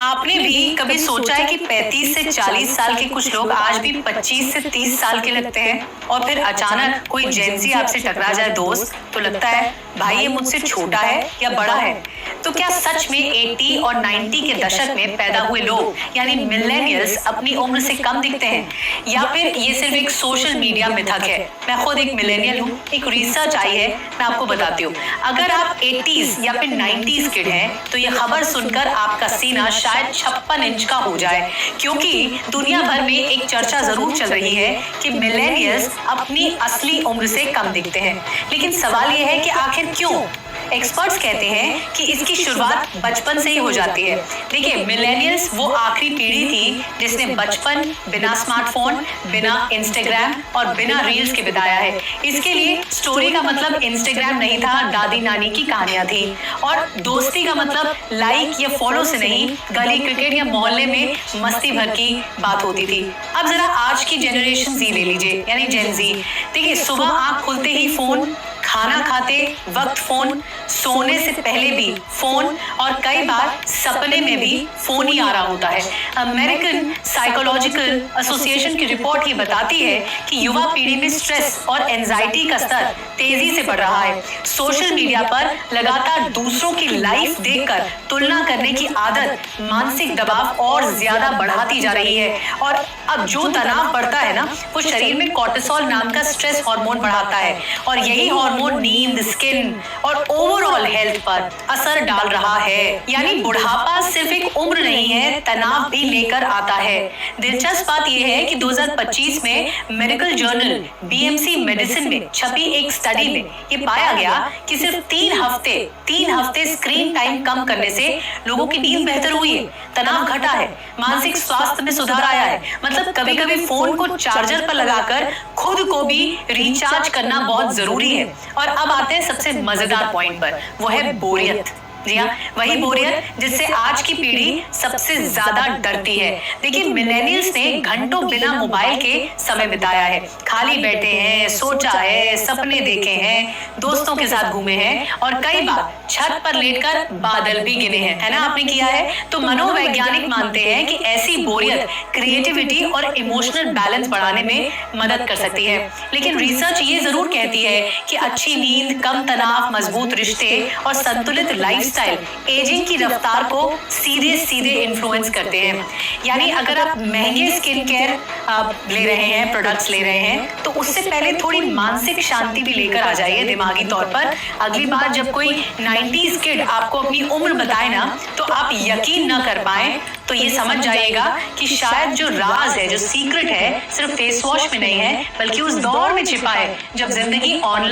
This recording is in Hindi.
आपने भी कभी सोचा है कि 35 से 40 साल के कुछ लोग आज भी 25 से 30 साल के लगते हैं और फिर अचानक कोई जेंजी आपसे टकरा जाए दोस्त तो लगता है भाई ये मुझसे छोटा है या बड़ा है। तो क्या सच में 80 और 90 के दशक में पैदा हुए लोग यानी मिलेनियल्स अपनी उम्र से कम दिखते हैं या फिर ये सिर्फ एक सोशल मीडिया मिथक है? मैं खुद एक मिलेनियल हूँ, एक रिसर्च आई है, मैं आपको बताती हूँ। अगर आप 80s या फिर 90s किड हैं तो ये खबर सुनकर आपका सीना शायद 56 इंच का हो जाए, क्योंकि दुनिया भर में एक चर्चा जरूर चल रही है कि मिलेनियल्स अपनी असली उम्र से कम दिखते हैं। लेकिन सवाल यह है कि आखिर क्यों? एक्सपर्ट्स कहते हैं कि इसकी शुरुआत बचपन से ही हो जाती है। देखिए, मिलेनियल्स वो आखिरी पीढ़ी थी जिसने बचपन बिना स्मार्टफोन, बिना इंस्टाग्राम और बिना रील्स के बिताया है। इसके लिए स्टोरी का मतलब इंस्टाग्राम नहीं था, दादी नानी की कहानियां थी, और दोस्ती का मतलब लाइक या फॉलो से नहीं, गली क्रिकेट या मोहल्ले में मस्ती भर की बात होती थी। अब जरा आज की जनरेशन जी ले लीजिए, यानी जेन जी। देखिए, सुबह आंख खुलते ही फोन, खाना खाते वक्त फोन, सोने से पहले भी फोन, और कई बार सपने में भी फोन ही आ रहा होता है। अमेरिकन साइकोलॉजिकल एसोसिएशन की रिपोर्ट ये बताती है कि युवा पीढ़ी में स्ट्रेस और एंजाइटी का स्तर तेजी से बढ़ रहा है। सोशल मीडिया पर लगातार दूसरों की लाइफ देखकर तुलना करने की आदत मानसिक दबाव और ज्यादा बढ़ाती जा रही है, और अब जो तनाव बढ़ता है ना, वो शरीर में कोर्टिसोल नाम का स्ट्रेस हार्मोन बढ़ाता है, और यही हार्मोन नींद, स्किन और ओवरऑल हेल्थ पर असर डाल रहा है। यानी बुढ़ापा सिर्फ एक उम्र नहीं है, तनाव भी लेकर आता है। दिलचस्प बात यह है कि 2025 में मेडिकल जर्नल बीएमसी मेडिसिन में छपी एक स्टडी में ये पाया गया कि सिर्फ 3 हफ्ते स्क्रीन टाइम कम करने से लोगों की नींद बेहतर हुई है, तनाव घटा है, मानसिक स्वास्थ्य में सुधार आया है। मतलब कभी-कभी फोन को चार्जर पर लगाकर खुद को भी रिचार्ज करना बहुत जरूरी है। और अब आते हैं सबसे मजेदार पॉइंट पर, वो है बोरियत। जी हाँ, वही बोरियत जिससे आज की पीढ़ी सबसे ज्यादा डरती है। देखिए, मिलेनियल्स ने घंटों बिना मोबाइल के समय बिताया है, खाली बैठे हैं, सोचा है, सपने देखे हैं, दोस्तों के साथ घूमे हैं, और कई बार छत पर लेटकर बादल भी गिने हैं, है ना? आपने किया है? तो मनोवैज्ञानिक मानते हैं कि ऐसी बोरियत क्रिएटिविटी और इमोशनल बैलेंस बढ़ाने में मदद कर सकती है। लेकिन रिसर्च ये जरूर कहती है कि अच्छी नींद, कम तनाव, मजबूत रिश्ते और संतुलित लाइफस्टाइल एजिंग की रफ्तार को सीधे इन्फ्लुएंस करते हैं। यानी अगर आप महंगे स्किन केयर ले रहे हैं, प्रोडक्ट्स ले रहे हैं, तो उससे पहले थोड़ी मानसिक शांति भी लेकर आ जाइए दिमागी तौर पर। अगली बार जब कोई 90s किड आपको अपनी उम्र बताए ना, तो आप यकीन न कर पाए, तो ये समझ जाइएगा कि शायद जो राज है, जो सीक्रेट है, सिर्फ फेस वॉश में नहीं है, बल्कि उस दौर में छिपा है जब जिंदगी ऑनलाइन